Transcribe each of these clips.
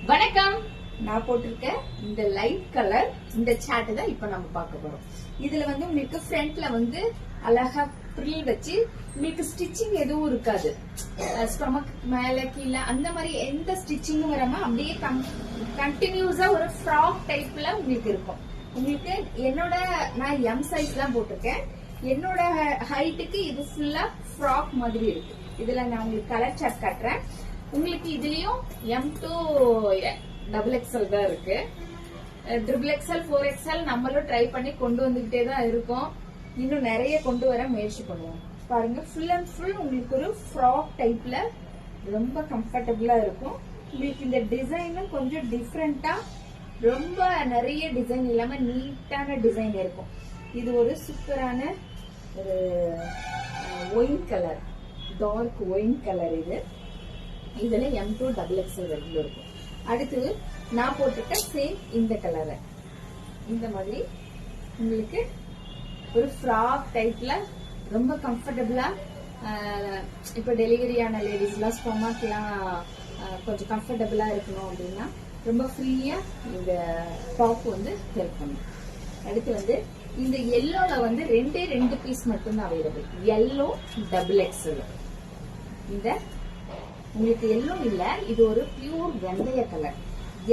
வணக்கம். நான் போட்டிருக்க இந்த லைட் கலர் இந்த சாட் தான் இப்ப நம்ம பார்க்க போறோம். இதுல வந்து உங்களுக்கு ஃப்ரண்ட்ல வந்து அழகா ஃப்ரில் வச்சு உங்களுக்கு ஸ்டிச்சிங் எதுவும் இருக்காது. ஸ்டொமக் மேல கீழே அந்த மாதிரி எந்த ஸ்டிச்சிங்கும் வராம அப்படியே கண்டினியூஸா ஒரு ஃப்ராக் டைப்ல உங்களுக்கு இருக்கும். உங்களுக்கு என்னோட நான் எம் சைஸ் தான் போட்டிருக்கேன். என்னோட ஹைட்டுக்கு இது ஃபுல்லா ஃப்ராக் மாதிரி இருக்கு. இதுல நான் உங்களுக்கு கலர் சார்ட் காட்டுறேன். உங்களுக்கு இதுலயும் M2 XXL தான் இருக்கு. XXL 4XL நம்மளும் ட்ரை பண்ணி கொண்டு வந்துகிட்டே தான் இருக்கோம். இன்னும் நிறைய கொண்டு வர முயற்சி பண்ணுவோம். பாருங்க, ஃபுல் அண்ட் ஃபுல் உங்களுக்கு ஒரு ஃப்ராக் டைப்ல ரொம்ப கம்ஃபர்டபுளா இருக்கும். உங்களுக்கு இந்த டிசைனும் கொஞ்சம் டிஃப்ரெண்டா, ரொம்ப நிறைய டிசைன் இல்லாம நீட்டான டிசைன் இருக்கும். இது ஒரு சூப்பரான ஒரு wine colour, dark wine colour. இதுல M2 XXL வரைக்கும் இருக்கும். அடுத்து நான் போட்டுட்ட சேம் இந்த கலர், இந்த மாதிரி உங்களுக்கு ஒரு ஃப்ராக் டைப்ல ரொம்ப கம்ஃபர்டபுளா, இப்ப டெலிவரி ஆன லேடிஸ் எல்லாம் ஸ்டொமக்லாம் கொஞ்சம் கம்ஃபர்டபுளா இருக்கணும் அப்படின்னா ரொம்ப ஃப்ரீயா இந்த டாப் வந்து ஹெல்ப் பண்ணும். அடுத்து வந்து இந்த எல்லோல வந்து ரெண்டு பீஸ் மட்டும்தான் அவைலபிள். Yellow XXL. இந்த உங்களுக்கு எல்லோ இல்ல, இது ஒரு பியூர் வெந்தய கலர்.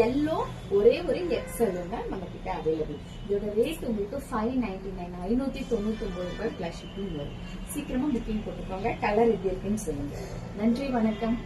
எல்லோ ஒரே ஒரு XL நம்ம கிட்ட அவைலபிள். இதோட ரேட் உங்களுக்கு 599, 599 ரூபாய் பிளஸ் ஷிப்பிங் வரும். சீக்கிரமா புக்கிங் போட்டுக்கோங்க. கலர் எப்படி இருக்குன்னு சொல்லுங்க. நன்றி, வணக்கம்.